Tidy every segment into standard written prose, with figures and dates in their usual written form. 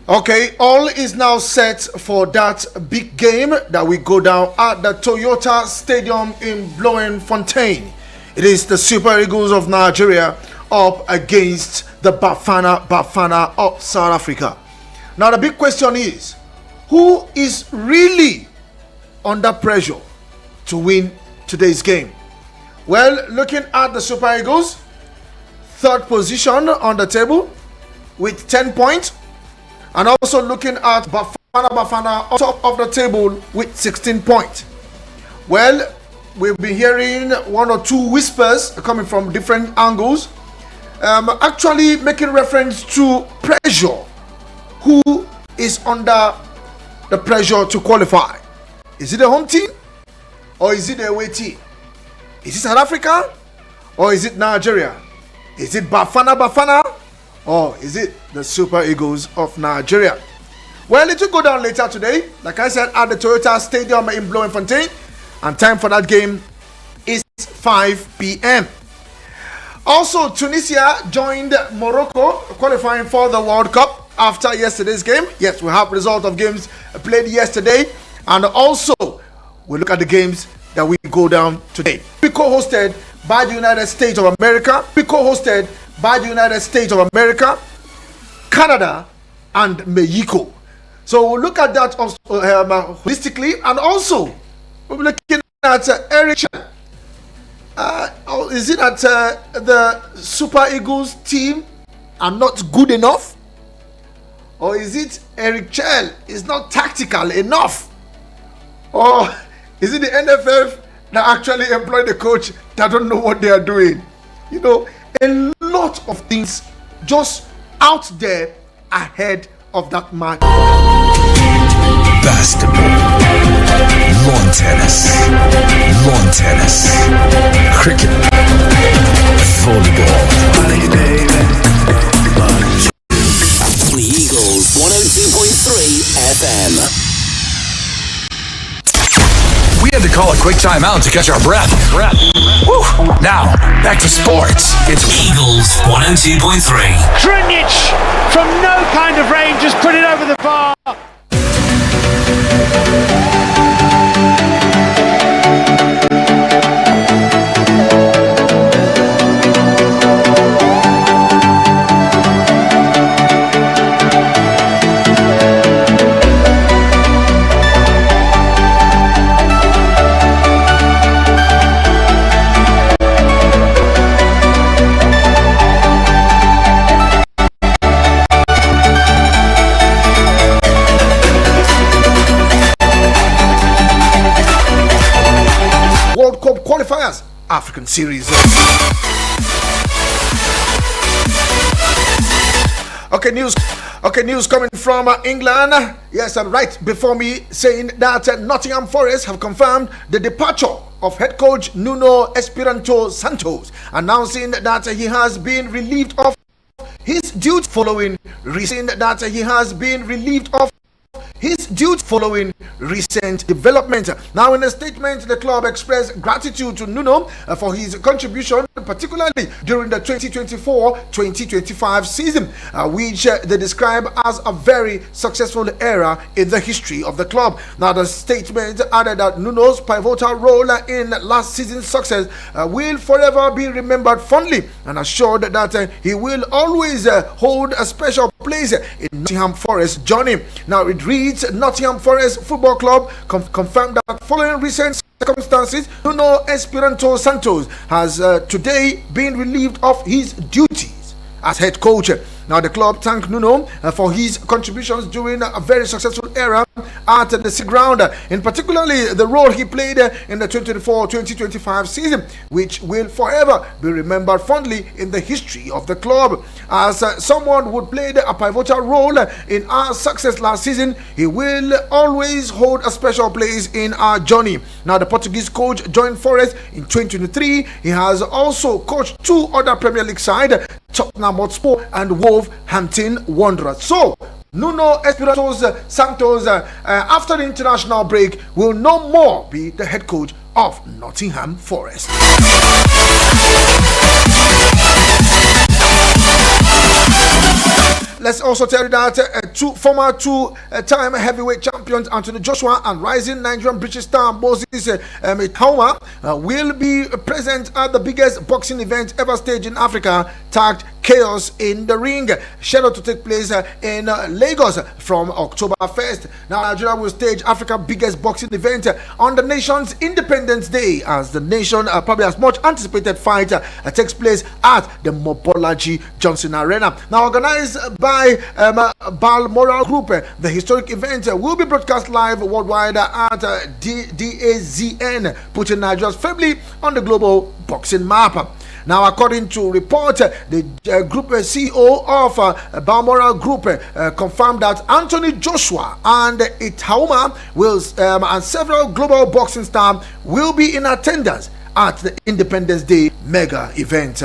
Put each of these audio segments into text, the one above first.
Okay, all is now set for that big game that we go down at the Toyota Stadium in Bloemfontein. It is the Super Eagles of Nigeria up against the Bafana of South Africa. Now the big question is, who is really under pressure to win today's game? Well, looking at the Super Eagles, third position on the table with 10 points. And also looking at Bafana on top of the table with 16 points. Well, we've been hearing one or two whispers coming from different angles, actually making reference to pressure. Who is under the pressure to qualify? Is it the home team or is it the away team? Is it South Africa or is it Nigeria? Is it Bafana? Or is it the Super Eagles of Nigeria? Well, it will go down later today, like I said, at the Toyota Stadium in Bloemfontein. And time for that game is 5 p.m. Also, Tunisia joined Morocco qualifying for the World Cup after yesterday's game. Yes, we have result of games played yesterday. And also, we look at the games that we go down today. We co-hosted by the United States of America. We co-hosted by the United States of America, Canada, and Mexico. So we'll look at that holistically, and also we'll be looking at Eric Chell. Is it that the Super Eagles team are not good enough? Or is it Eric Chell is not tactical enough? Or is it the NFF that actually employed the coach that don't know what they are doing? You know, a lot of things just out there ahead of that match. Basketball, lawn tennis, cricket, volleyball. The Eagles 102.3 FM. We had to call a quick timeout to catch our breath. Woo. Now, back to sports. It's Eagles 102.3. Trinic from no kind of range just put it over the bar. World Cup qualifiers, African series. Okay, news coming from England. Yes, and right before me saying that Nottingham Forest have confirmed the departure of head coach Nuno Espirito Santos, announcing that he has been relieved of his duty following recent development. Now, in a statement, the club expressed gratitude to Nuno for his contribution, particularly during the 2024-2025 season, which they describe as a very successful era in the history of the club. Now, the statement added that Nuno's pivotal role in last season's success will forever be remembered fondly, and assured that he will always hold a special place in Nottingham Forest journey. Now, it reads, Nottingham Forest Football Club confirmed that following recent circumstances, Nuno Espirito Santos has today been relieved of his duties as head coach. Now, the club thanked Nuno for his contributions during a very successful era at the Sea Ground, in particularly the role he played in the 2024-2025 season, which will forever be remembered fondly in the history of the club. As someone who played a pivotal role in our success last season, he will always hold a special place in our journey. Now, the Portuguese coach joined Forest in 2023. He has also coached two other Premier League sides, Tottenham Hotspur and Wolverhampton Wanderers. So, Nuno Espirito Santos, after the international break, will no more be the head coach of Nottingham Forest. let's also tell you that former two-time heavyweight champions Anthony Joshua and rising Nigerian British star Moses Itauma will be present at the biggest boxing event ever staged in Africa, tagged Chaos in the Ring, scheduled to take place in Lagos from October 1st. Now, Nigeria will stage Africa's biggest boxing event on the nation's Independence Day, as the nation probably has much anticipated fight takes place at the Mobolaji Johnson Arena. Now, organized by Balmoral Group, the historic event will be broadcast live worldwide at DAZN, putting Nigeria firmly on the global boxing map. Now, according to report, the group CEO of Balmoral Group confirmed that Anthony Joshua and Itauma and several global boxing stars will be in attendance at the Independence Day mega event.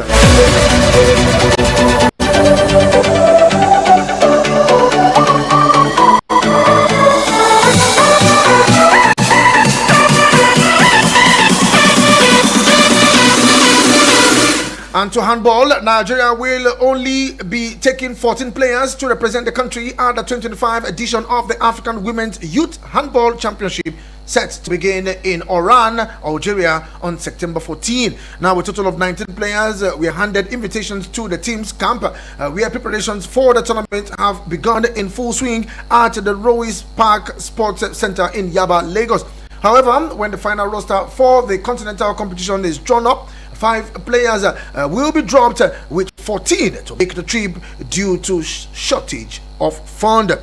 And to handball, Nigeria will only be taking 14 players to represent the country at the 2025 edition of the African Women's Youth Handball Championship, set to begin in Oran, Algeria on September 14. Now, with a total of 19 players, we are handed invitations to the team's camp, where preparations for the tournament have begun in full swing at the Rowis Park Sports Center in Yaba, Lagos. However, when the final roster for the continental competition is drawn up, 5 players will be dropped, with 14 to make the trip due to shortage of fund.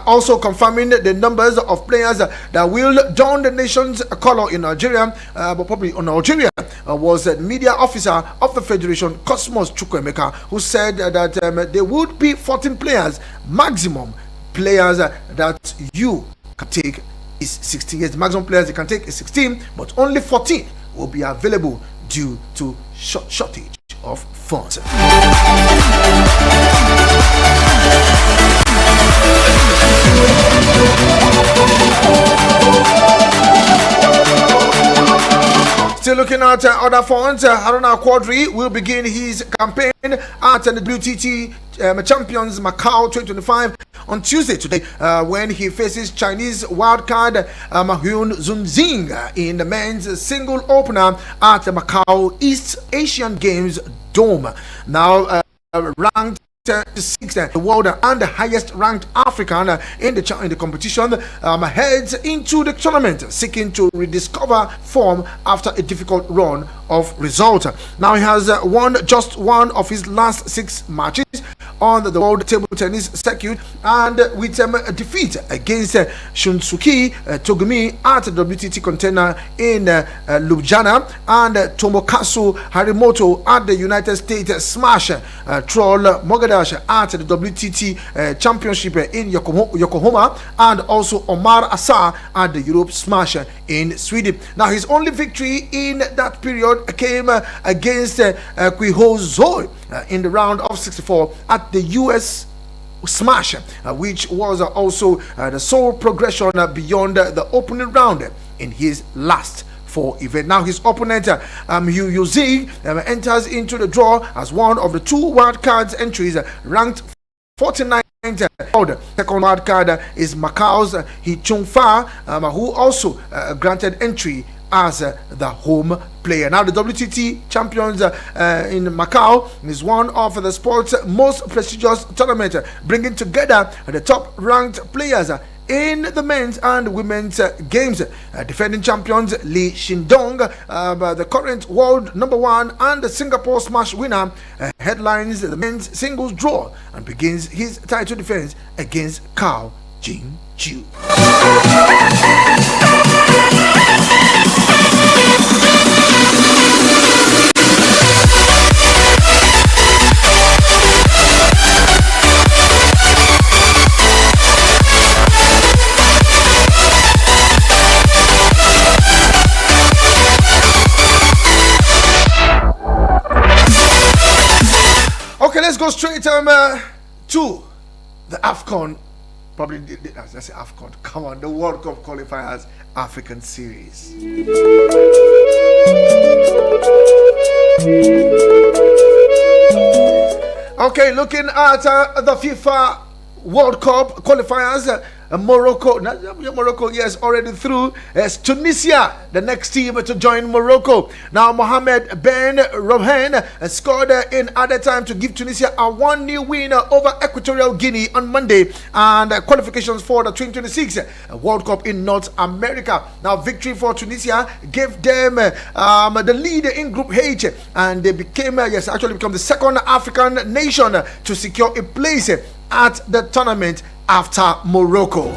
Also confirming the numbers of players that will don the nation's color in Nigeria, but probably on Algeria, was the media officer of the Federation, Cosmos Chukwemeka, who said that there would be 14 players, maximum players that you can take is 16 years. The maximum players you can take is 16, but only 14 will be available due to shortage of funds. Still looking at other funds, Haruna Quadri will begin his campaign at the WTT Champions Macau 2025 on Tuesday today, when he faces Chinese wildcard Hyun Zunzing in the men's single opener at the Macau East Asian Games Dome. Now ranked 6th the world and the highest ranked African in the competition, heads into the tournament seeking to rediscover form after a difficult run of results. Now he has won just one of his last 6 matches on the world table tennis circuit, and with a defeat against Shunsuke Togumi at the WTT container in Ljubljana, and Tomokazu Harimoto at the United States Smash Troll Mogadishu at the WTT Championship in Yokohama, and also Omar Assar at the Europe Smash in Sweden. Now, his only victory in that period came against Kwiho Zoe in the round of 64 at the US Smash, which was also the sole progression beyond the opening round in his last 4 events. Now, his opponent Yu Yuzi enters into the draw as one of the 2 wildcards entries, ranked 49th. The second wildcard is Macau's He Chung Fa, who also granted entry as the home player. Now, the WTT Champions in Macau is one of the sport's most prestigious tournaments, bringing together the top ranked players in the men's and women's games. Defending champions Lee Shindong, the current world #1 and the Singapore Smash winner, headlines the men's singles draw and begins his title defense against Cao Jing Chu. Okay, let's go straight to the AFCON. Probably, let's say AFCON. Come on, the World Cup qualifiers African series. Okay, looking at the FIFA World Cup qualifiers. Morocco, yes, already through. It's Tunisia, the next team to join Morocco. Now, Mohamed Ben Rohan scored in added time to give Tunisia a 1-0 win over Equatorial Guinea on Monday, and qualifications for the 2026 World Cup in North America. Now, victory for Tunisia gave them the lead in Group H, and they became the second African nation to secure a place at the tournament after Morocco.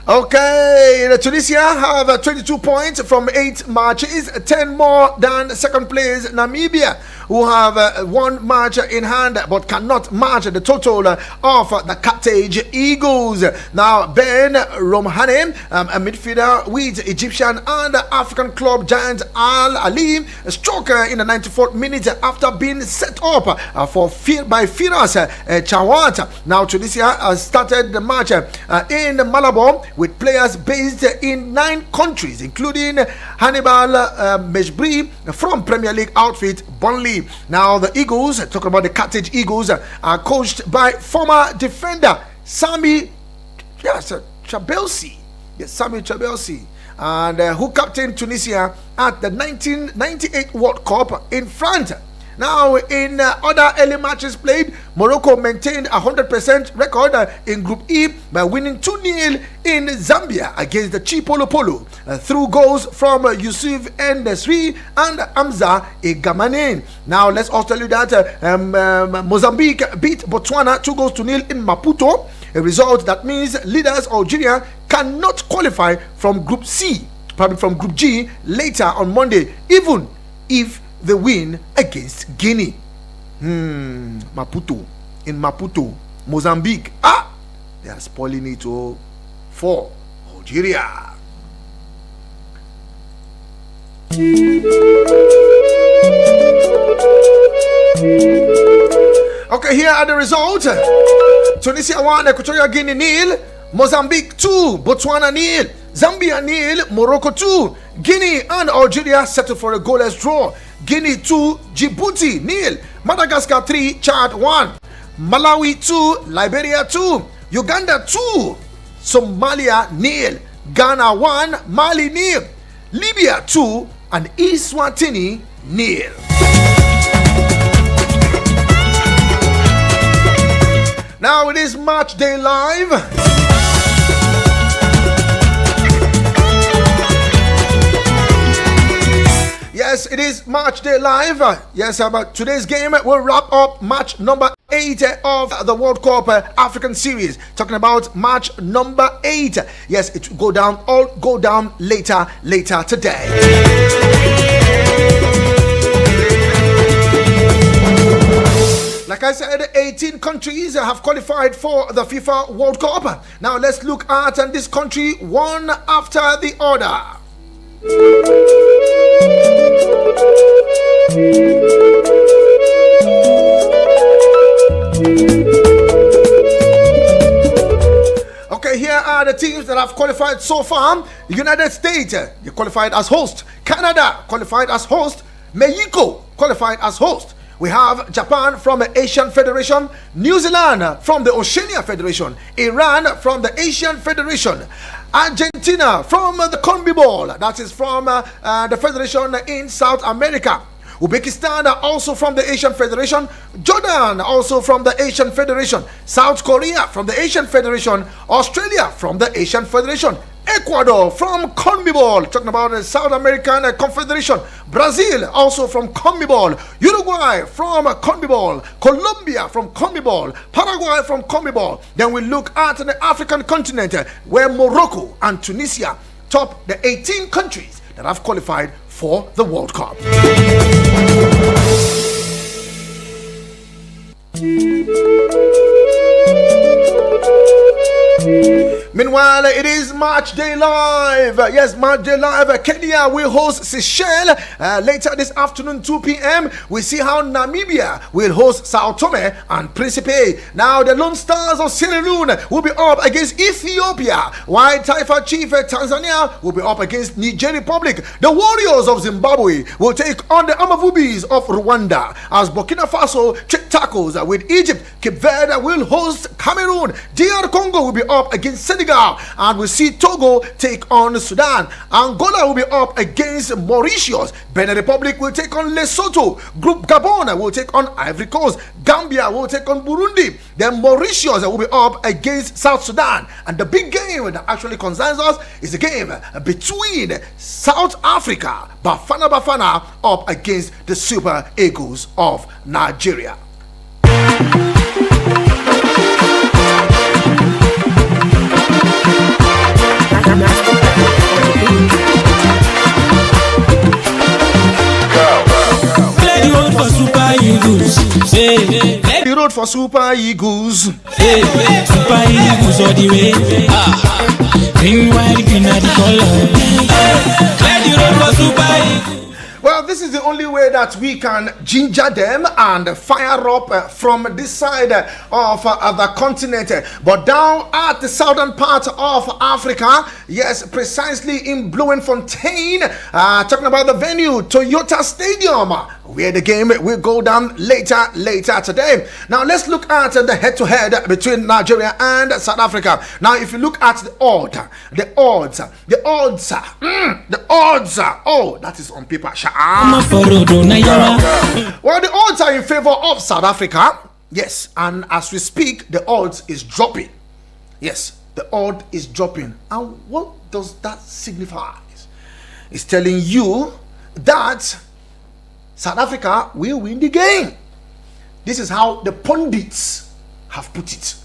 Okay, Tunisia have 22 points from 8 matches, 10 more than second place Namibia, who have 1 match in hand but cannot match the total of the Carthage Eagles. Now, Ben Romhane, a midfielder with Egyptian and African club giant Al Ali, struck in the 94th minute after being set up by Firas Chawat. Now, Tunisia started the match in Malabo with players based in 9 countries, including Hannibal Mejbri from Premier League outfit Burnley. Now, the Eagles, talking about the Carthage Eagles, are coached by former defender Sami Chabelsi. Yes, Sami Chabelsi, and who captained Tunisia at the 1998 World Cup in France. Now, in other early matches played, Morocco maintained a 100% record in Group E by winning 2-0 in Zambia against the Chipolo Polo through goals from Yusuf Nesri and Hamza Egamane. Now, let's also tell you that Mozambique beat Botswana 2-0 in Maputo, a result that means leaders Algeria cannot qualify from Group C, probably from Group G later on Monday, even if the win against Guinea. Maputo, Mozambique. They are spoiling it for Algeria. Okay, here are the results. Tunisia 1, Equatorial Guinea 0, Mozambique 2, Botswana 0, Zambia 0, Morocco 2, Guinea and Algeria settled for a goalless draw. Guinea 2, Djibouti 0, Madagascar 3, Chad 1, Malawi 2, Liberia 2, Uganda 2, Somalia 0, Ghana 1, Mali 0, Libya 2, and Eswatini 0. Now it is Match Day Live. Yes, it is Match Day Live. Yes, but today's game will wrap up match number 8 of the World Cup African Series. Talking about match number 8. Yes, it will go down later today. Like I said, 18 countries have qualified for the FIFA World Cup. Now let's look at this country one after the other. Okay, here are the teams that have qualified so far. The United States, they qualified as host. Canada qualified as host. Mexico qualified as host. We have Japan from the Asian Federation, New Zealand from the Oceania Federation, Iran from the Asian Federation, Argentina from the CONMEBOL, that is from the Federation in South America, Uzbekistan also from the Asian Federation, Jordan also from the Asian Federation, South Korea from the Asian Federation, Australia from the Asian Federation, Ecuador from CONMEBOL, talking about the South American Confederation, Brazil also from CONMEBOL, Uruguay from CONMEBOL, Colombia from CONMEBOL, Paraguay from CONMEBOL. Then we look at the African continent where Morocco and Tunisia top the 18 countries that have qualified for the World Cup. Meanwhile, it is Match Day Live. Yes, Match Day Live. Kenya will host Seychelles later this afternoon, 2 p.m. We see how Namibia will host Sao Tome and Principe. Now, the Lone Stars of Sierra Leone will be up against Ethiopia, while Taifa Chief Tanzania will be up against Niger Republic. The Warriors of Zimbabwe will take on the Amavubis of Rwanda, as Burkina Faso check tackles with Egypt. Cape Verde will host Cameroon. DR Congo will be up against Senegal, and we see Togo take on Sudan. Angola will be up against Mauritius. Benin Republic will take on Lesotho. Group Gabon will take on Ivory Coast. Gambia will take on Burundi. Then Mauritius will be up against South Sudan. And the big game that actually concerns us is the game between South Africa, Bafana up against the Super Eagles of Nigeria. The road for Super Eagles. Hey, Super Eagles all the way. Green, white, green are the color. Clear the road for Super Eagles. Well, this is the only way that we can ginger them and fire up from this side of the continent. But down at the southern part of Africa, yes, precisely in Bloemfontein, talking about the venue, Toyota Stadium, where the game will go down later today. Now, let's look at the head-to-head between Nigeria and South Africa. Now, if you look at the odds, oh, that is on paper. Well, the odds are in favor of South Africa. Yes, and as we speak, the odds is dropping. Yes, the odd is dropping. And what does that signify? It's telling you that South Africa will win the game. This is how the pundits have put it.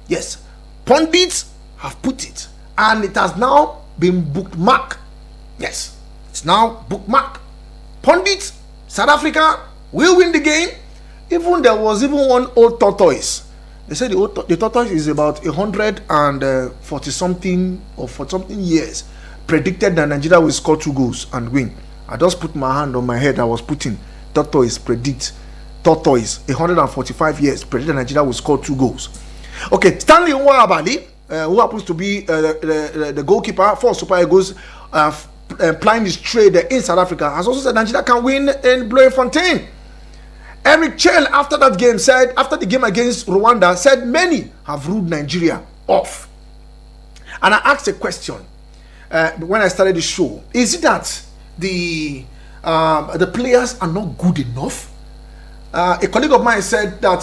Yes, pundits have put it. And it has now been bookmarked. Yes, it's now bookmarked. Pundits, South Africa will win the game. There was one old tortoise. They said the tortoise is about 140 something or 40 something years. Predicted that Nigeria will score 2 goals and win. I just put my hand on my head. I was putting tortoise 145 years predicted Nigeria will score 2 goals. Okay, Stanley Nwabali, who happens to be the goalkeeper for Super Eagles, plying his trade in South Africa, has also said Nigeria can win in Bloemfontein. Eric Chell, after that game, said, after the game against Rwanda, said many have ruled Nigeria off. And I asked a question when I started the show: is it that the players are not good enough? A colleague of mine said that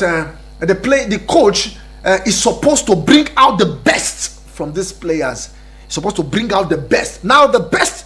the coach is supposed to bring out the best from these players. He's supposed to bring out the best. Now the best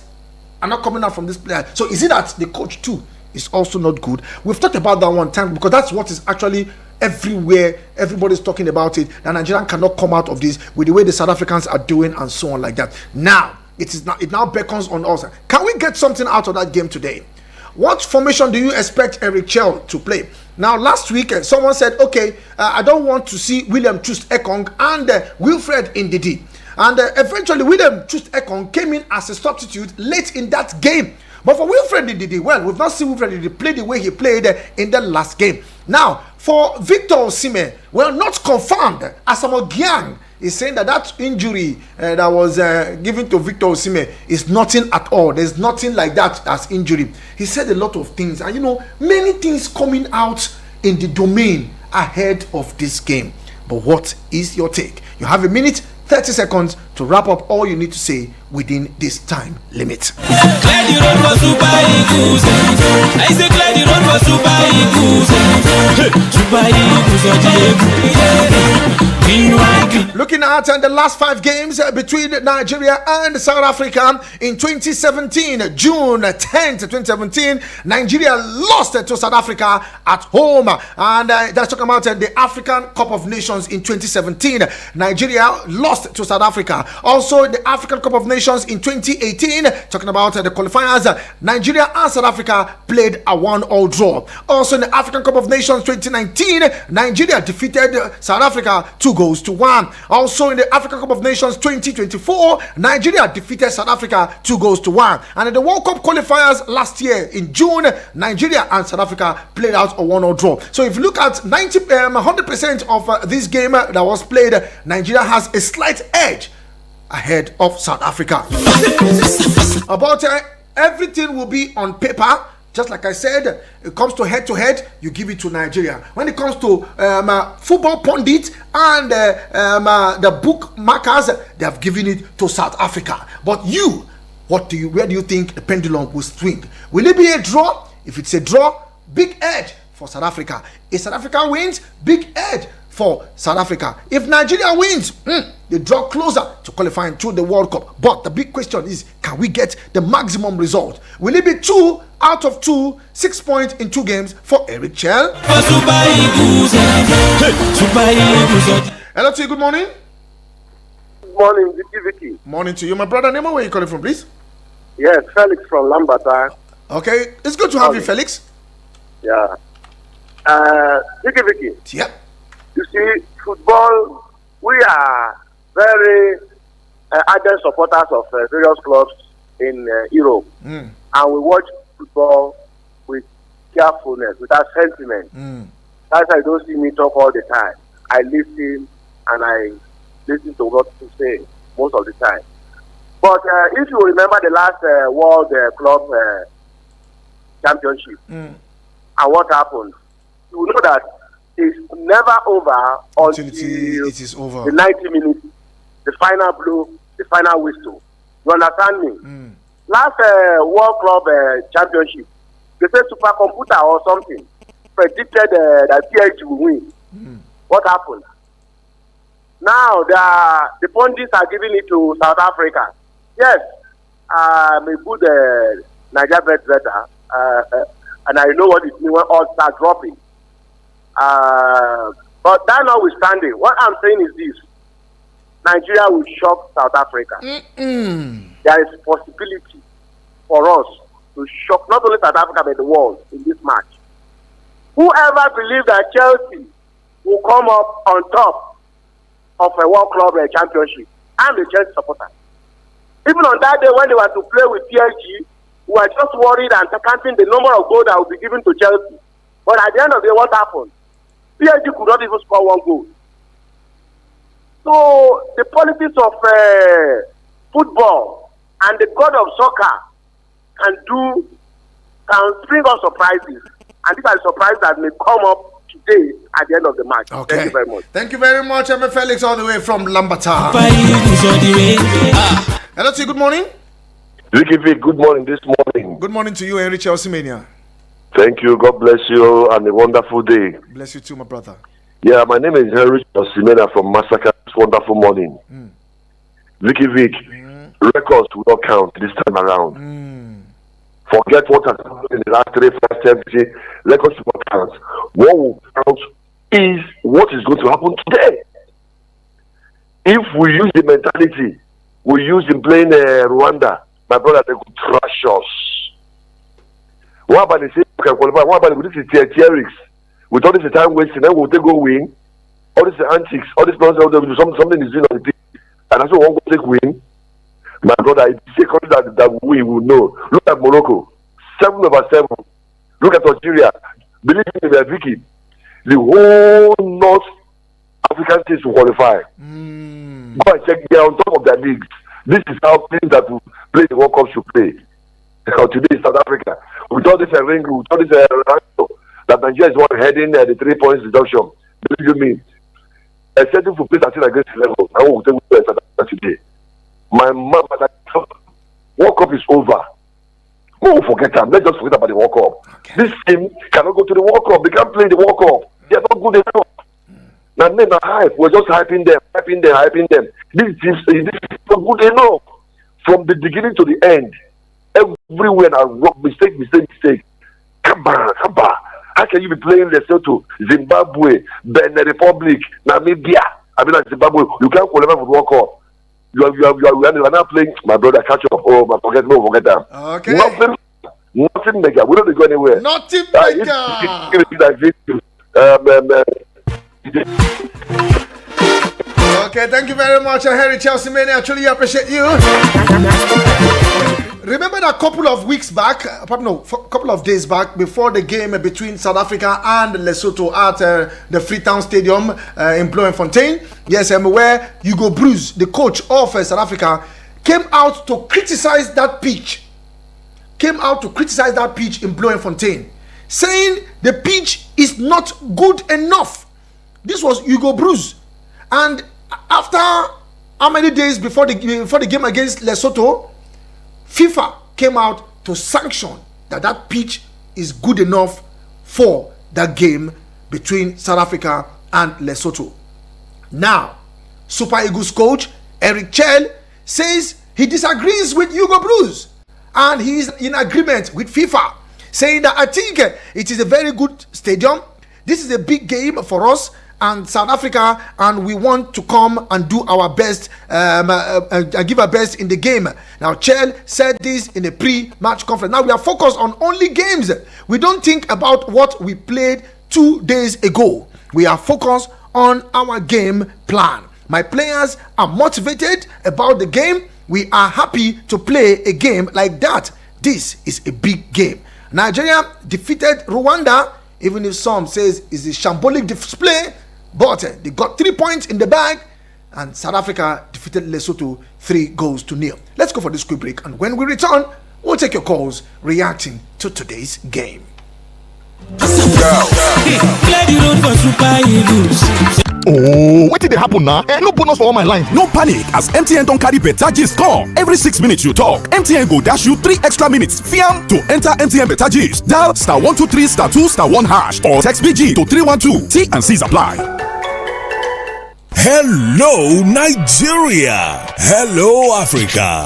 are not coming out from this player. So is it that the coach too is also not good? We've talked about that one time because that's what is actually everywhere. Everybody's talking about it. That Nigerian cannot come out of this with the way the South Africans are doing and so on like that. Now it now beckons on us. Can we get something out of that game today? What formation do you expect Eric Chell to play? Now, last week, someone said, okay, I don't want to see William Troost-Ekong and Wilfred Ndidi. And eventually, William Troost-Ekong came in as a substitute late in that game. But for Wilfred Ndidi, well, we've not seen Wilfred Ndidi play the way he played in the last game. Now, for Victor Osimhen, well, not confirmed. Asamoah Gyan is saying that injury that was given to Victor Osimhen is nothing at all. There's nothing like that as injury. He said a lot of things, and many things coming out in the domain ahead of this game. But what is your take? You have a minute, 30 seconds to wrap up all you need to say within this time limit. Clear the road for Super Eagles. I say clear the road for Super Eagles. Super Eagles are the Looking at the last 5 games between Nigeria and South Africa in 2017, June 10th, 2017, Nigeria lost to South Africa at home. And that's talking about the African Cup of Nations in 2017. Nigeria lost to South Africa. Also, the African Cup of Nations in 2018, talking about the qualifiers, Nigeria and South Africa played a 1-1 draw. Also, in the African Cup of Nations 2019, Nigeria defeated South Africa 2 2-1. Also in the Africa Cup of Nations 2024, Nigeria defeated South Africa 2-1. And in the World Cup qualifiers last year in June, Nigeria and South Africa played out a 1-1 draw. So if you look at 100% of this game that was played, Nigeria has a slight edge ahead of South Africa. About everything will be on paper. Just like I said, it comes to head, you give it to Nigeria. When it comes to football pundits and the bookmakers, they have given it to South Africa. But where do you think the pendulum will swing? Will it be a draw? If it's a draw, big edge for South Africa. If South Africa wins, big edge for South Africa. If Nigeria wins, they draw closer to qualifying to the World Cup. But the big question is, can we get the maximum result? Will it be 2 out of 2, 6 points in 2 games for Eric Chell? Hello to you, good morning. Good morning, Vicky. Morning to you. My brother Nemo, where are you calling from, please? Yes, Felix from Lambata. Okay, it's good to have you, Felix. Yeah. Vicky. Yep. You see, football, we are very ardent supporters of various clubs in Europe. And we watch football with carefulness, without sentiment. That's why you don't see me talk all the time. I listen and I listen to what you say most of the time. But if you remember the last World Club Championship and what happened, you will know that it's never over until it is over. The 90 minutes, the final blow, the final whistle. You understand me? Last World Club Championship, they said supercomputer or something predicted that PSG will win. What happened? Now the pundits are giving it to South Africa. Yes, I'm a good Niger bet better, and I know what it means when odds start dropping. But that notwithstanding, what I'm saying is this: Nigeria will shock South Africa. There is possibility for us to shock not only South Africa but the world in this match. Whoever believes that Chelsea will come up on top of a World Club Championship, I'm a Chelsea supporter. Even on that day when they were to play with PSG, we were just worried and counting the number of goals that will be given to Chelsea. But at the end of the day, what happened? PSG could not even score 1 goal. So the politics of football and the god of soccer can bring us surprises, and these are the surprises that may come up today at the end of the match. Okay. Thank you very much. Thank you very much, M. Felix, all the way from Lambata. Hello to you, good morning. Vicky, good morning this morning. Good morning to you, Henry Chelsea Mania. Thank you. God bless you and a wonderful day. Bless you too, my brother. Yeah, my name is Henry Chelsea from Massacre. Wonderful morning. Vicky, records will not count this time around. Forget what has happened in the last 3, 5, 10, 15. Records will not count. What will count is what is going to happen today. If we use the mentality we use in playing Rwanda, my brother, they could trash us. What about the same? What about this is theatrics? With all this time wasting, then we'll take go win. All this antics, all this nonsense, something is doing on the team, and that's what one will take win. My brother, it's a country that we will know. Look at Morocco, 7/7. Look at Algeria. Believe me, Vicky, the whole North African teams will qualify. Go and check. They are on top of their leagues. This is how teams that will play the World Cup should play. Today, South Africa, with all this ring, with all this that Nigeria is one heading the 3 points deduction. Believe you me, except for place at against the level, I will take South Africa today. My mom, World Cup is over. We will forget them. Let's just forget about the World Cup. Okay. This team cannot go to the World Cup. They can't play the World Cup. They are not good enough. Now, men are hype. We're just hyping them. This team is not good enough. From the beginning to the end, everywhere now, mistake. Come on. How can you be playing Lesotho, Zimbabwe, Benin Republic, Namibia? I mean, like Zimbabwe, you can't qualify for the World Cup. You are not playing. My brother, catch up. Oh, forget them. Okay. Nothing mega. We don't go anywhere. Nothing mega. Okay, thank you very much, Harry Chelsea Mania. I truly appreciate you. Remember that couple of weeks back, couple of days back, before the game between South Africa and Lesotho at the Freetown Stadium in Bloemfontein, yes, where Hugo Bruce, the coach of South Africa, came out to criticize that pitch. In Bloemfontein, saying the pitch is not good enough. This was Hugo Bruce. And after how many days before the game against Lesotho, FIFA came out to sanction that pitch is good enough for that game between South Africa and Lesotho. Now, Super Eagles coach Eric Chell says he disagrees with Hugo Bruce and he's in agreement with FIFA, saying that I think it is a very good stadium. This is a big game for us and South Africa, and we want to come and do our best and give our best in the game. Now, Chell said this in a pre-match conference. Now we are focused on only games. We don't think about what we played 2 days ago. We are focused on our game plan. My players are motivated about the game. We are happy to play a game like that. This is a big game. Nigeria defeated Rwanda, even if some says it's a shambolic display, but they got 3 points in the bag, and South Africa defeated Lesotho 3-0. Let's go for this quick break, and when we return, we'll take your calls reacting to today's game. Oh, what did they happen now? No bonus for all my lines. No panic, as MTN don't carry better gist come. Every 6 minutes you talk, MTN go dash you 3 extra minutes. Fiam to enter MTN better gist. Dial *123 *2 *1 hash or text BG to 312. T and C's apply. Hello, Nigeria. Hello, Africa.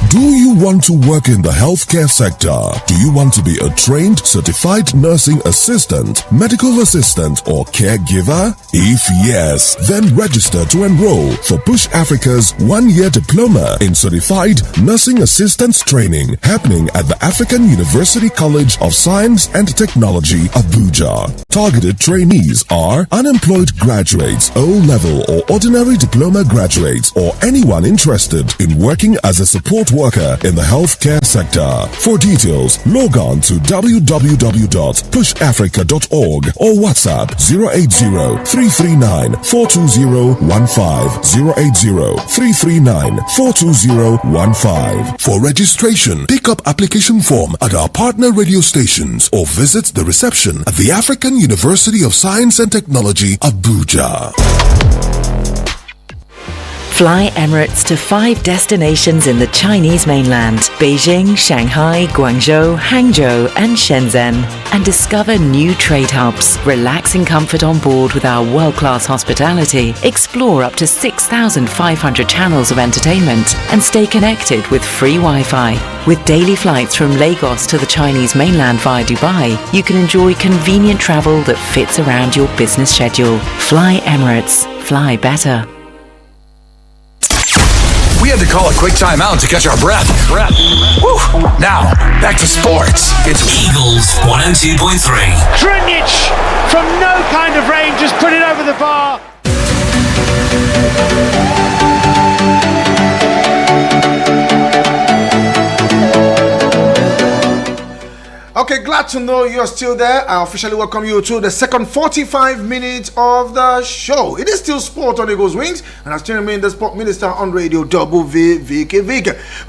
Do you want to work in the healthcare sector? Do you want to be a trained, certified nursing assistant, medical assistant, or caregiver? If yes, then register to enroll for Push Africa's 1-year diploma in certified nursing assistance training happening at the African University College of Science and Technology, Abuja. Targeted trainees are unemployed graduates, O-level or ordinary diploma graduates, or anyone interested in working as a support worker in the healthcare sector. For details, log on to www.pushafrica.org or WhatsApp 080-339-42015, 080-339-42015. For registration, pick up application form at our partner radio stations or visit the reception at the African University of Science and Technology, Abuja. Fly Emirates to 5 destinations in the Chinese mainland, Beijing, Shanghai, Guangzhou, Hangzhou and Shenzhen, and discover new trade hubs. Relax in comfort on board with our world-class hospitality, explore up to 6,500 channels of entertainment, and stay connected with free Wi-Fi. With daily flights from Lagos to the Chinese mainland via Dubai, you can enjoy convenient travel that fits around your business schedule. Fly Emirates. Fly better. We had to call a quick timeout to catch our breath. Woo. Now, back to sports. It's Eagles 102.3. Drinic from no kind of range just put it over the bar. Okay, glad to know you're still there. I officially welcome you to the second 45 minutes of the show. It is still sport on Eagles Wings, and I still remain the sport minister on radio, Vicky. We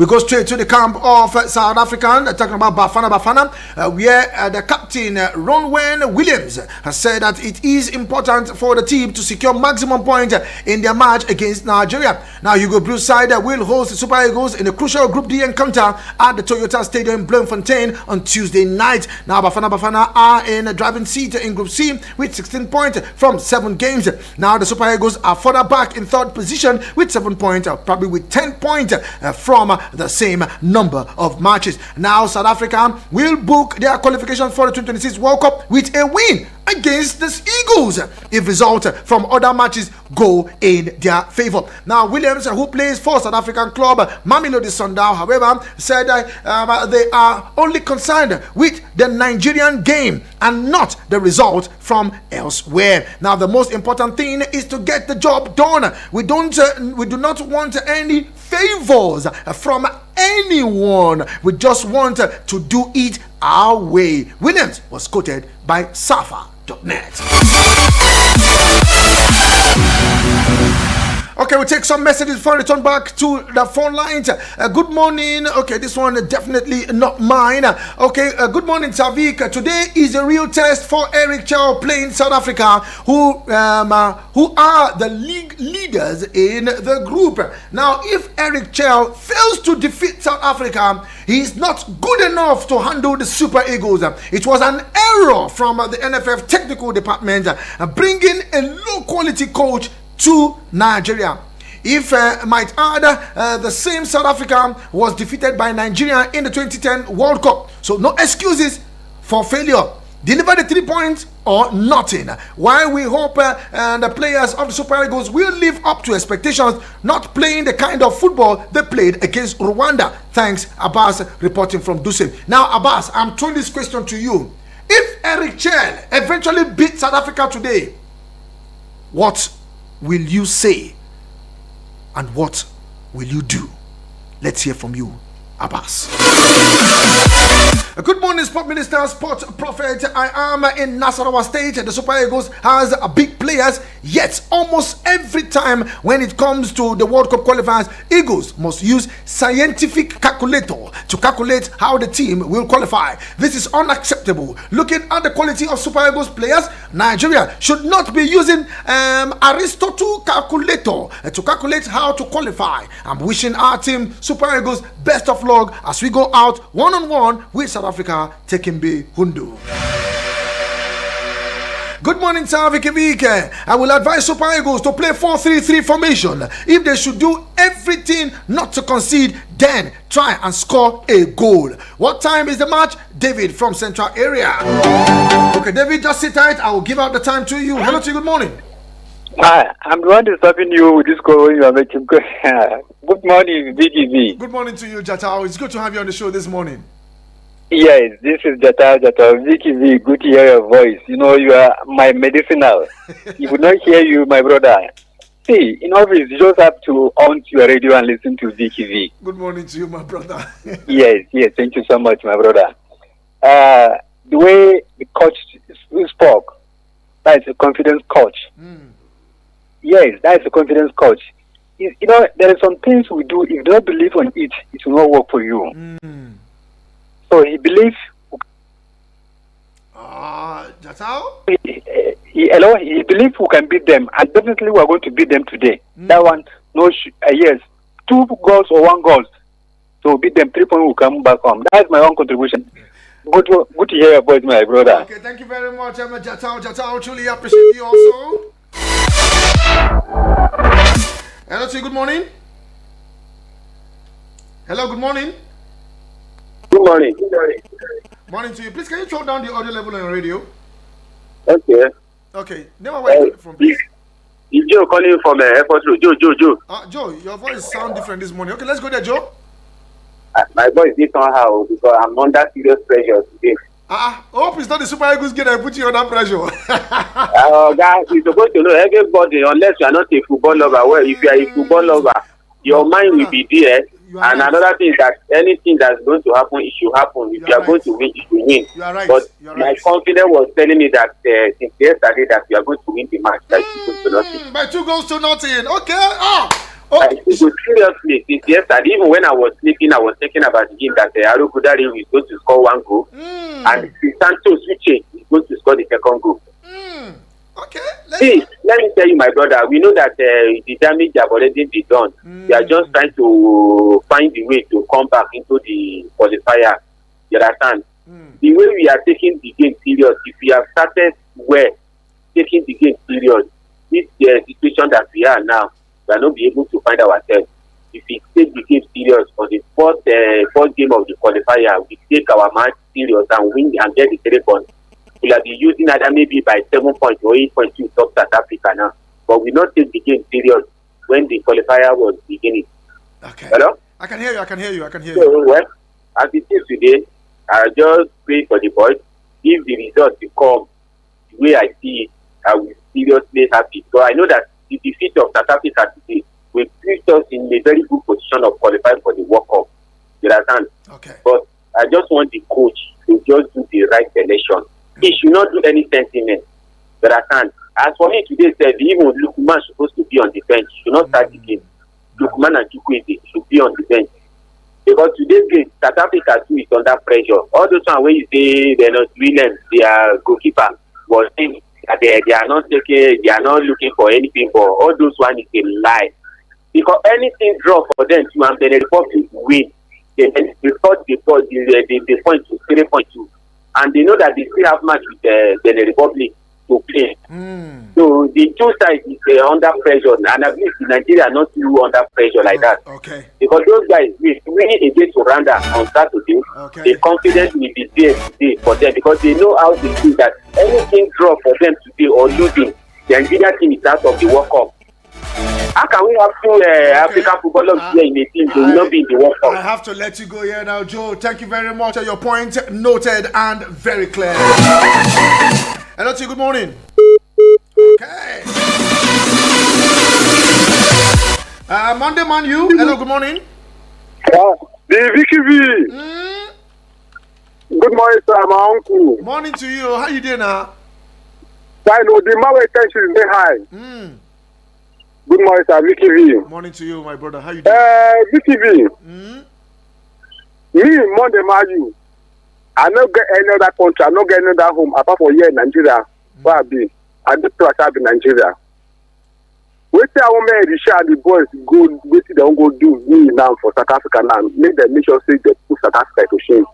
go straight to the camp of South Africa, talking about Bafana, where the captain, Ronwen Williams, has said that it is important for the team to secure maximum points in their match against Nigeria. Now, Hugo Blue side will host the Super Eagles in a crucial Group D encounter at the Toyota Stadium in Bloemfontein on Tuesday night. Now Bafana are in a driving seat in Group C with 16 points from 7 games. Now the Super Eagles are further back in third position with 7 points, probably with 10 points from the same number of matches. Now South Africa will book their qualification for the 2026 World Cup with a win against the Eagles if results from other matches go in their favor. Now, Williams, who plays for South African club Mamelodi Sundowns, however, said they are only concerned with the Nigerian game and not the result from elsewhere. Now, the most important thing is to get the job done. We do not want any favors from anyone. We just want to do it our way. Williams was quoted by Safa.net. Okay, we'll take some messages before we return back to the phone lines. Good morning. Okay, this one definitely not mine. Okay, good morning, Vick. Today is a real test for Eric Chow playing South Africa, who are the league leaders in the group. Now, if Eric Chow fails to defeat South Africa, he is not good enough to handle the Super Eagles. It was an error from the NFF technical department bringing a low-quality coach to Nigeria. If might add, the same South Africa was defeated by Nigeria in the 2010 World Cup. So no excuses for failure. Deliver the 3 points or nothing. While we hope the players of the Super Eagles will live up to expectations, not playing the kind of football they played against Rwanda. Thanks, Abbas, reporting from Dusseldorf. Now, Abbas, I'm throwing this question to you. If Eric Chen eventually beats South Africa today, what will you say and what will you do? Let's hear from you, Abbas. Good morning, Sport Minister, Sport Prophet. I am in Nasarawa State. The Super Eagles has big players, yet almost every time when it comes to the World Cup qualifiers, Eagles must use scientific calculator to calculate how the team will qualify. This is unacceptable. Looking at the quality of Super Eagles players, Nigeria should not be using Aristotle calculator to calculate how to qualify. I'm wishing our team, Super Eagles, best of luck as we go out one-on-one with South Africa taking B Hundu. Good morning, sir. Vicky. I will advise Super Eagles to play 4-3-3 formation. If they should do everything not to concede, then try and score a goal. What time is the match? David from Central Area. Okay, David, just sit tight. I will give out the time to you. Hello to you. Good morning. Hi, I'm the one disturbing you with this call when you are making good. Good morning, Vicky. Good morning to you, Jatao. It's good to have you on the show this morning. Yes, this is Jatao. Vicky, good to hear your voice. You know, you are my medicinal. If would not hear you, my brother. See, in office, you just have to on your radio and listen to Vicky. Good morning to you, my brother. Yes, thank you so much, my brother. The way the coach spoke, that's a confidence coach. Yes, that's a confidence coach. You know, there are some things we do, if you don't believe on it, it will not work for you. So he believes. That's how? He believes we can beat them, and definitely we are going to beat them today. That one, no, yes, 2 goals or 1 goal. So beat them, 3 points will come back home. That's my own contribution. Good to hear your voice, my brother. Okay, thank you very much, Jatao. Truly appreciate you also. Hello to you, good morning. Hello, good morning. Good morning. Morning to you. Please, can you turn down the audio level on your radio? Okay. Name where you from, please. It's Joe calling from Airport Road. Joe. Joe, your voice sound different this morning. Okay, let's go there, Joe. My voice is somehow because I'm under serious pressure today. Hope it's not the Super Eagles game that put you under pressure. Guys, you're supposed to know everybody, unless you are not a football lover. Well, if you are a football lover, your mind will be there. And another thing is that anything that's going to happen, it should happen. If you are going to win, it will win. You are right. But my confidence was telling me that since yesterday that you are going to win the match. By 2 goals to nothing. Okay. Seriously, since yesterday, even when I was sleeping, I was thinking about the game that Arukudari is going to score 1 goal. And Santos switching is going to score the 2nd goal. Okay. See, let me tell you, my brother, we know that the damage have already been done. They are just trying to find the way to come back into the qualifier. You understand? The way we are taking the game serious, if we have started well, taking the game serious, this situation that we are now, we are not be able to find ourselves. If we take the game serious for the fourth game of the qualifier, we take our match serious and win and get the 3 points. could have been using either maybe by 7 points or 8 points to stop South Africa now. But we not take the game serious when the qualifier was beginning. Okay. Hello? I can hear you. So, well, as it is today, I just pray for the boys. If the result will come the way I see it, I will seriously happy. So I know that the defeat of South Africa today will put us in a very good position of qualifying for the World Cup. You understand? Okay. But I just want the coach to just do the right selection. He should not do any sentiment. You understand? As for me today, said even Lukman is supposed to be on the bench. He should not start the game. Lukman and Chukwueze should be on the bench. Because today's game, South Africa too is under pressure. All those ones where you say they're not brilliant, they are goalkeeper, but they are not taking, they are not looking for anything. For all those ones is a lie. Because anything draw for them too, and then the Republic win. They thought the point to 3.2, and they know that they still have match with the Republic to play. So the two sides is under pressure, and at least Nigeria not too under pressure like that. Okay. Because those guys winning against Rwanda on Saturday, the confidence will be there today for them because they know how to do that. Anything draw for them today or losing, the Nigeria team is out of the World Cup. How can we have two African footballers here in a team to not be in the World Cup? I have to let you go here now, Joe. Thank you very much. Your point noted and very clear. Hello to you. Good morning. Okay. Monday man, you. Hello. Good morning. The Vicky V. Good morning, sir. My uncle. Morning to you. How you doing now? I know the market tension is very high. Good morning, sir. Vicky V. Morning to you, my brother. How you doing? Vicky V. Me, Monday man, you. I don't get any other country. I don't get any other home apart from here in Nigeria. Where I be? I just trust I be Nigeria. Wait till I want me to share the boys go. Wait till they don't go do me now for South Africa now. Make them make sure say they put South Africa to shame.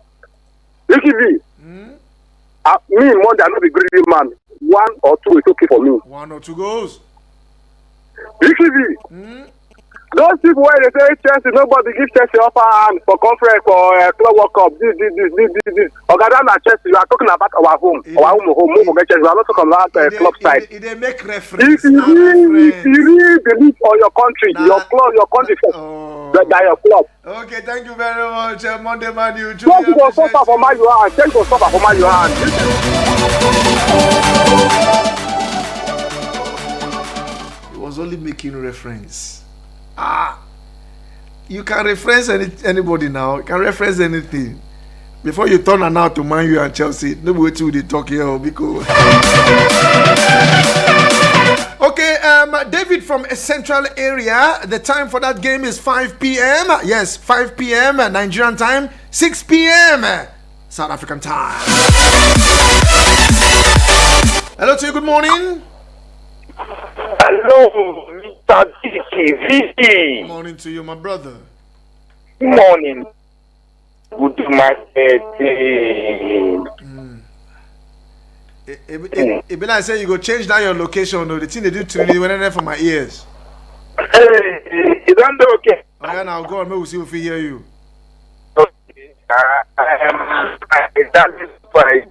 Vicky V. Me, Monday, I not be greedy man. 1 or 2 is okay for me. 1 or 2 goals. Vicky V. Those people where they say Chelsea, nobody give Chelsea upper hand for conference for Club World Cup. This. Ogadana Chelsea, you are talking about our home. Our home. We are not talking about club side. They make reference. If you really believe on your country, your club, your country, that your club. Okay, thank you very much, Monday man. You Chelsea will suffer for my hand. Chelsea will suffer for my hand. He was only making reference. You can reference anybody now. You can reference anything. Before you turn an out to Man U and Chelsea, nobody will they talk here because. Okay, David from a central area. The time for that game is 5 p.m. Yes, 5 p.m. Nigerian time, 6 p.m. South African time. Hello to you. Good morning. Hello, Mr. Vicky. Morning to you, my brother. Morning. Good morning. It be like say you go change down your location. No, the thing they do to me went there for my ears. Hey, is that okay? Oh yeah, now go on. Maybe we'll see if we hear you. Okay. That is why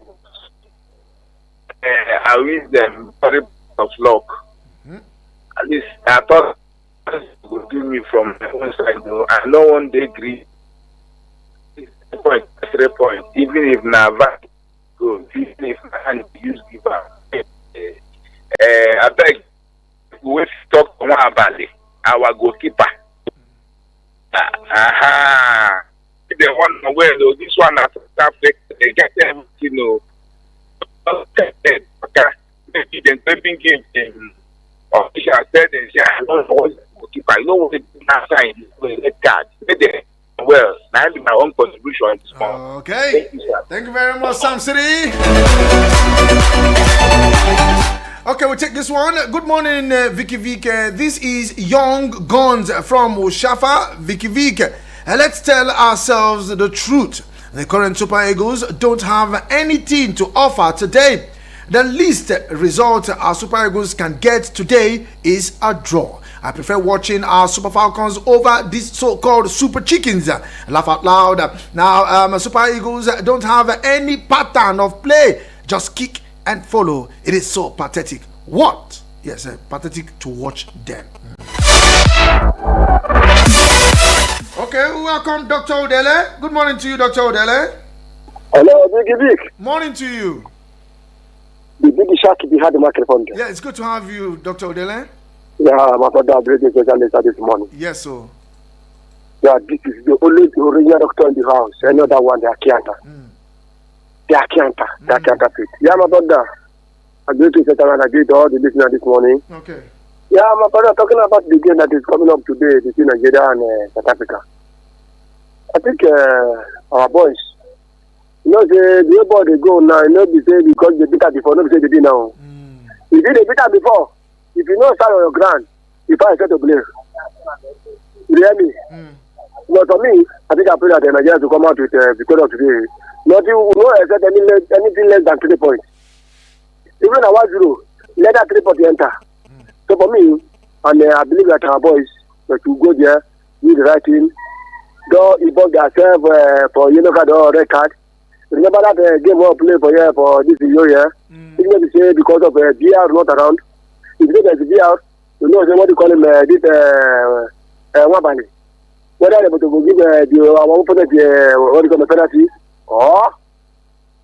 I wish them very of luck. At least I thought it would give me from my own side though. I know one day agree 3 points. Even if Nava go, even if I use giver. I beg we talk one about it. Our goalkeeper. They want well though. This one has they get everything, you know. Maybe the taping game official said and say, I don't know what goalkeeper. I know what the sign is red card. Well, now I do my own contribution this morning. Okay. Thank you very much, Sam City. Okay, we'll take this one. Good morning, Vicky Vick. This is Young Guns from Oshafa, Vicky Vick. Let's tell ourselves the truth. The current Super Eagles don't have anything to offer today. The least result our Super Eagles can get today is a draw. I prefer watching our Super Falcons over these so-called Super Chickens. Laugh out loud. Now, Super Eagles don't have any pattern of play. Just kick, and follow. It is so pathetic. What? Yes, pathetic to watch them. Okay, welcome, Dr. Odele. Good morning to you, Dr. Odele. Hello, Vick. Morning to you. The big shark behind the microphone. Yeah, it's good to have you, Dr. Odele. Yeah, my father breaking specialist this morning. Yes, sir. Yeah, this is the only original doctor in the house. Another one, they are Kianta. They are Kianta. They are Kianta fit. Yeah, my brother. I agree to set around. I agree to all the listeners this morning. Okay. Yeah, my brother, talking about the game that is coming up today between Nigeria and South Africa. I think our boys, you know, the way ball they go now, you know, they say because they beat her before, not say they did now. If they beat her before, if you know stand on your ground, you find set to blame. You hear me? But for me, I think I pray that the Nigerians will come out with because of today. Nothing, no expect anything less than 3 points. Even a 1-0, let that 3 points enter. So for me, and I believe that our boys that will go there, do the right thing, don't involve themselves for yellow card or red card. Remember that game we play for here for this year. Even if you say because of BR not around, if there's BR, you know what you call him this Wabani. Whether they will give our opponent what you call the penalty, or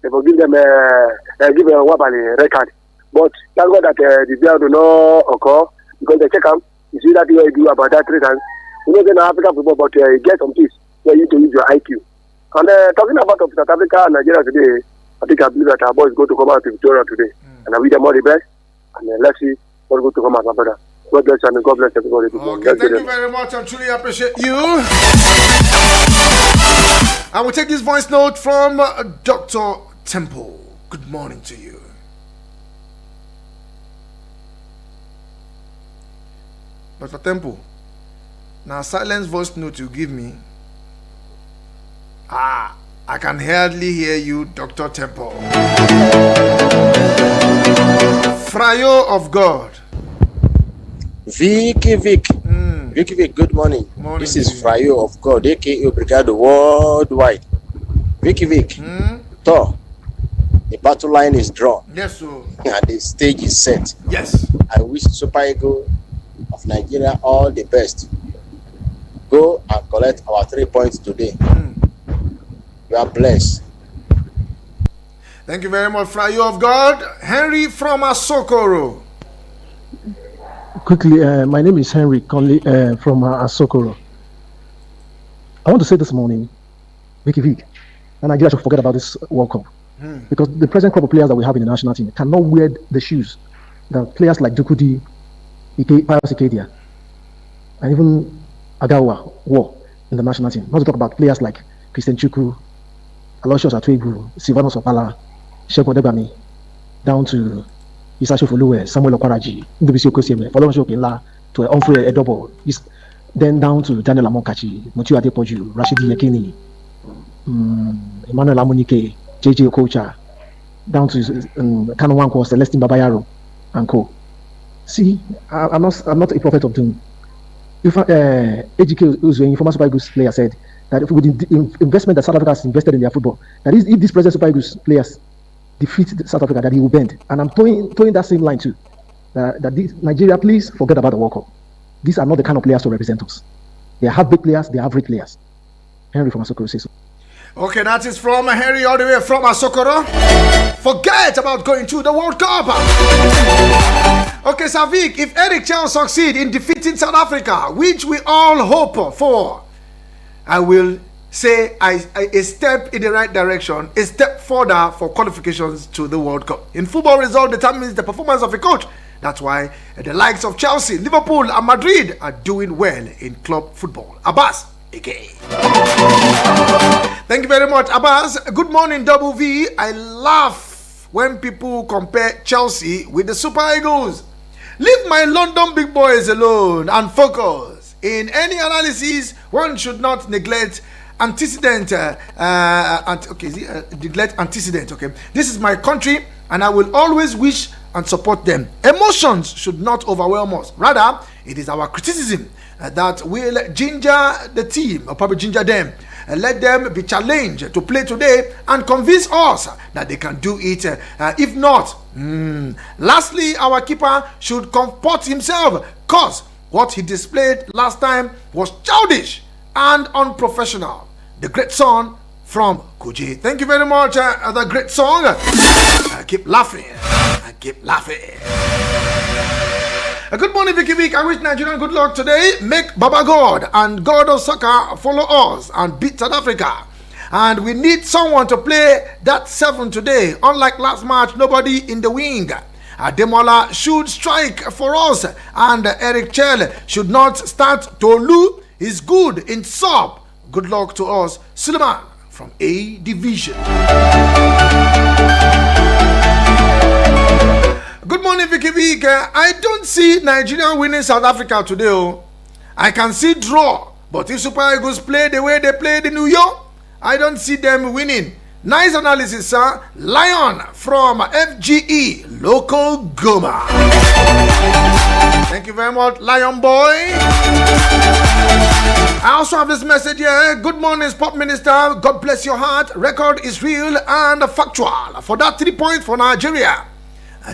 they will give them give Wabani red card. But thank God that the BR do not occur because they check them. You see that you do about that 3 times. You know, in African football, but you get some things where you need to use your IQ. And talking about South Africa and Nigeria today, I think I believe that our boys go to come out to Victoria today. And I wish them all the best. And let's see what go to come out, my brother. God bless and God bless everybody. Okay, thank you very much. I truly appreciate you. I will take this voice note from Dr. Temple. Good morning to you. Dr. Temple, now silence voice note you give me. I can hardly hear you, Dr. Temple. Frayo of God. Vicky Vick. Vicky Vick, good morning. This is Frayo of God, aka Brigado Worldwide. Vicky Vick. Thor. The battle line is drawn. Yes, sir. And the stage is set. Yes. I wish Super Eagle of Nigeria all the best. Go and collect our 3 points today. You are blessed. Thank you very much, Frayo of God. Henry from Asokoro. Quickly, my name is Henry Conley from Asokoro. I want to say this morning, Vicky Vick, and Nigeria should forget about this World Cup. Because the present crop of players that we have in the national team cannot wear the shoes that players like Dukudi, Pius Ikedia, and even Agawa wore in the national team. Not to talk about players like Christian Chukwu, Aloysius Atuegu, Silvanus Opala, Sheikh Odebami, down to Isacho Fuluwe, Samuel Okwaraji, Ndubisi Okosieme, Folorunso Okinla, to Humphrey Edobo, then down to Daniel Amonkachi, Mutiu Adepoju, Rashidi Yekini, Emmanuel Amunike, JJ Okocha, down to Kanu Wanko, Celestine Babayaro, and co. See, I'm not a prophet of doom. If AGK Uzwe, former Super Eagles player, said that with the investment that South Africa has invested in their football, that if these present Super Eagles players defeat South Africa, that he will bend. And I'm throwing that same line too. Nigeria, please forget about the World Cup. These are not the kind of players to represent us. They have big players, they have great players. Henry from Asokoro says so. Okay, that is from Henry all the way from Asokoro. Forget about going to the World Cup. Okay, Savik, if Eric Chao succeed in defeating South Africa, which we all hope for, I will say a step in the right direction, a step further for qualifications to the World Cup. In football, result determines the performance of a coach. That's why the likes of Chelsea, Liverpool, and Madrid are doing well in club football. Abbas, again. Thank you very much, Abbas. Good morning, Double V. I laugh when people compare Chelsea with the Super Eagles. Leave my London big boys alone and focus. In any analysis, one should not neglect antecedent. Neglect antecedent. Okay, this is my country, and I will always wish and support them. Emotions should not overwhelm us. Rather, It is our criticism that will ginger the team, or probably ginger them. Let them be challenged to play today and convince us that they can do it. If not, lastly, our keeper should comport himself, cause what he displayed last time was childish and unprofessional. The great son from Kuji. Thank you very much. The great song. Keep laughing. Keep laughing. Good morning, Vicky Vick. I wish Nigeria good luck today. Make Baba God and God of Soccer follow us and beat South Africa. And we need someone to play that 7 today. Unlike last match, nobody in the wing. Ademola should strike for us, and Eric Chell should not start. Tolu is good in sub. Good luck to us. Suleiman from A Division. Good morning, Vicky Vick. I don't see Nigeria winning South Africa today. I can see draw, but if Super Eagles play the way they played in New York, I don't see them winning. Nice analysis, sir. Lion from FGE, local Goma. Thank you very much, Lion boy. I also have this message here. Good morning, Sport Minister. God bless your heart. Record is real and factual. For that 3 points for Nigeria.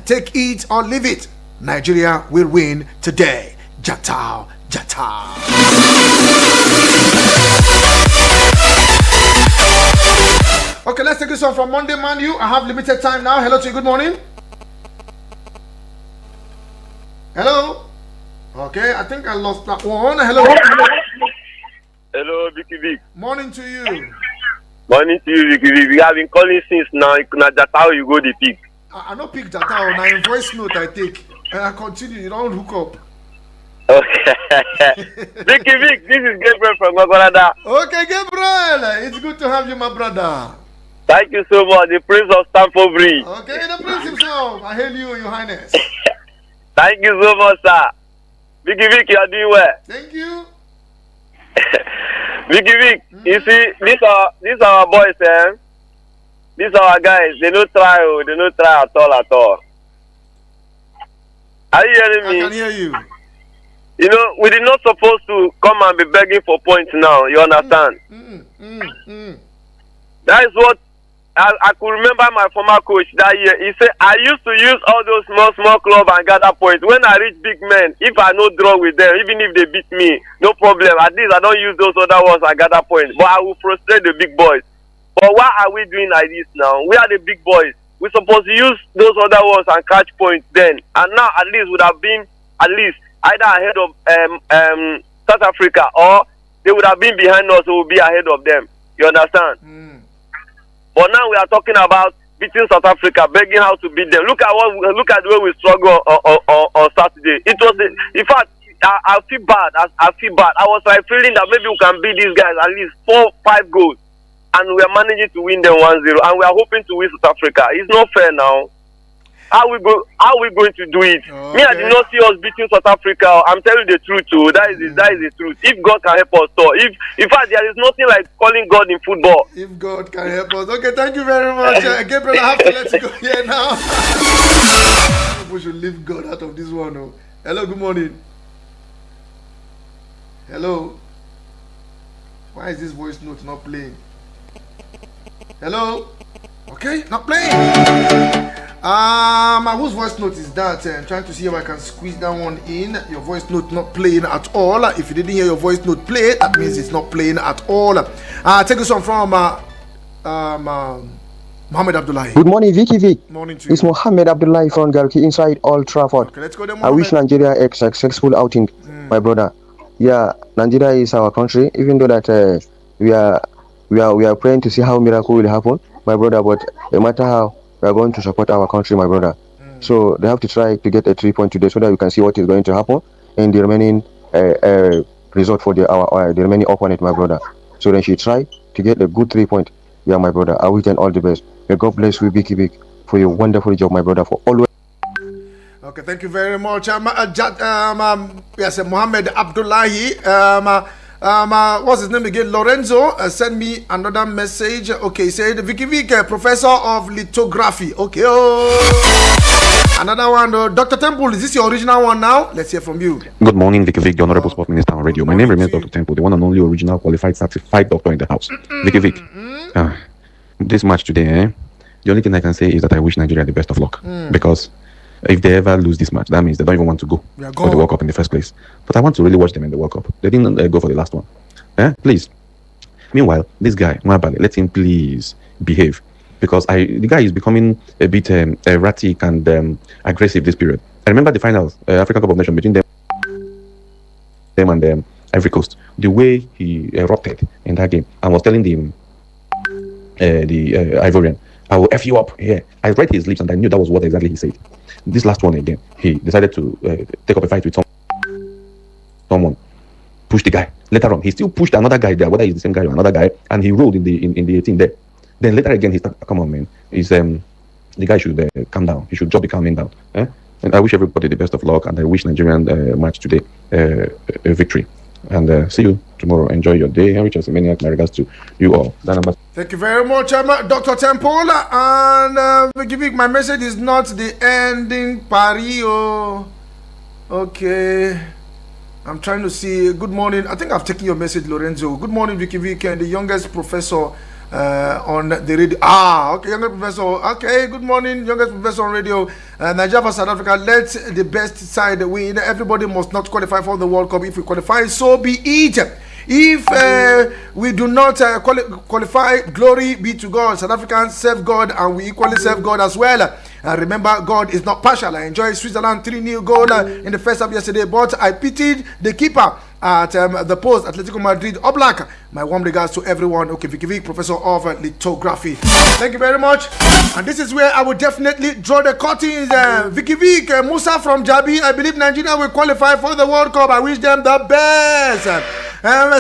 Take it or leave it. Nigeria will win today. Jatao, Jatao. Okay, let's take this one from Monday Manu. I have limited time now. Hello to you. Good morning. Hello. Okay, I think I lost that one. Hello. Hello, Vicky Vick. Morning to you. Morning to you, Vicky Vick. We have been calling since now. That's how you go the pick. I don't pick that out. Now in voice note I take. And I continue. You don't hook up. Okay. Vicky Vick, this is Gabriel from Magorada. Okay, Gabriel. It's good to have you, my brother. Thank you so much. The Prince of Stamford Bridge. Okay, the Prince himself. I hail you, Your Highness. Thank you so much, sir. Vicky Vick, you are doing well. Thank you. Vicky Vick, you see, these are our boys, eh? These are our guys. They don't try. They don't try at all. Are you hearing me? I can hear you. You know, we did not supposed to come and be begging for points now. You understand? That is what I could remember my former coach that year. He said, I used to use all those small clubs and gather points. When I reach big men, if I no draw with them, even if they beat me, no problem. At least I don't use those other ones and gather points. But I will frustrate the big boys. But why are we doing like this now? We are the big boys. We're supposed to use those other ones and catch points then. And now at least would have been at least either ahead of South Africa, or they would have been behind us, so we'll be ahead of them. You understand? But now we are talking about beating South Africa, begging how to beat them. Look at the way we struggle on Saturday. It was in fact I feel bad. I feel bad. I was like feeling that maybe we can beat these guys at least 4-5 goals. And we are managing to win them 1-0, and we are hoping to win South Africa. It's not fair now. How are we going to do it? Okay. Me, I did not see us beating South Africa. I'm telling you the truth, too. That is the truth. If God can help us, so in fact, there is nothing like calling God in football. If God can help us. Okay, thank you very much, Gabriel. I have to let you go here now. We should leave God out of this one. Oh. Hello, good morning. Hello. Why is this voice note not playing? Hello? Okay, not playing. Whose voice note is that? I'm trying to see if I can squeeze that one in. Your voice note not playing at all. If you didn't hear your voice note play, that means it's not playing at all. Take this one from Mohammed Abdullahi. Good morning, Vicky Vick. Morning to you. It's Mohammed Abdullahi from Garki inside Old Trafford. Okay, let's go there, I wish Nigeria a successful outing, my brother. Yeah, Nigeria is our country, even though that we are praying to see how miracle will happen, my brother. But no matter how, we are going to support our country, my brother. So they have to try to get a 3 point today, so that we can see what is going to happen in the remaining result for the remaining opponent, my brother. So they should try to get a good 3 point. Yeah, my brother. I wish them all the best. May God bless you, Vicky Vick, for your wonderful job, my brother, for always. Okay, thank you very much. Yes, Mohammed Abdullahi. What's his name again? Lorenzo sent me another message. Okay, he said Vicky Vick, professor of lithography. Okay, Another one, Dr. Temple, is this your original one now? Let's hear from you. Good morning, Vicky Vick, the Honorable Sport Minister on radio. My name remains Dr. Temple, the one and only original qualified certified doctor in the house. Vicky Vick, this match today, the only thing I can say is that I wish Nigeria the best of luck. Because if they ever lose this match, that means they don't even want to go for the World Cup in the first place. But I want to really watch them in the World Cup. They didn't go for the last one. Please. Meanwhile, this guy, Mwabale, let him please behave. Because the guy is becoming a bit erratic and aggressive this period. I remember the finals, African Cup of Nations between them and Ivory Coast. The way he erupted in that game and was telling the Ivorian, I will F you up here. I read his lips and I knew that was what exactly he said. This last one again, he decided to take up a fight with someone. Push the guy. Later on, he still pushed another guy there, whether he's the same guy or another guy, and he rolled in the 18 there. Then later again, he started, come on, man. The guy should calm down. He should just be calming down. And I wish everybody the best of luck, and I wish Nigerian match today a victory. And see you tomorrow. Enjoy your day. Henry Chesimaniac, my regards to you all. Thank you very much, Dr. Temple. And Vick, my message is not the ending Pario. Okay. I'm trying to see. Good morning. I think I've taken your message, Lorenzo. Good morning, Vicky Vick, and the youngest professor on the radio. Okay, youngest professor. Okay, good morning, youngest professor on radio. Nigeria for South Africa. Let the best side win. Everybody must not qualify for the World Cup. If we qualify, so be it. If we do not qualify, glory be to God. South Africans serve God, and we equally serve God as well. Remember, God is not partial. I enjoyed Switzerland 3-0 goal in the first half yesterday, but I pitied the keeper at the post, Atletico Madrid, Oblak. My warm regards to everyone. Okay, Vicky Vick, professor of lithography. Thank you very much. And this is where I will definitely draw the curtains. Vicky Vick, Musa from Jabi. I believe Nigeria will qualify for the World Cup. I wish them the best.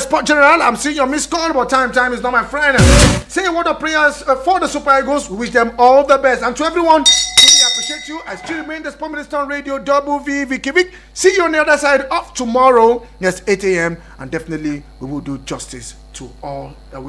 Sport General, I'm seeing your missed call, but time is not my friend. Say a word of prayers for the Super Eagles. We wish them all the best. And to everyone, really appreciate you. I still remain the Sport Minister on Radio, WV Vicky Vick. See you on the other side of tomorrow. Yes, 8 a.m. And definitely we will do justice to all that we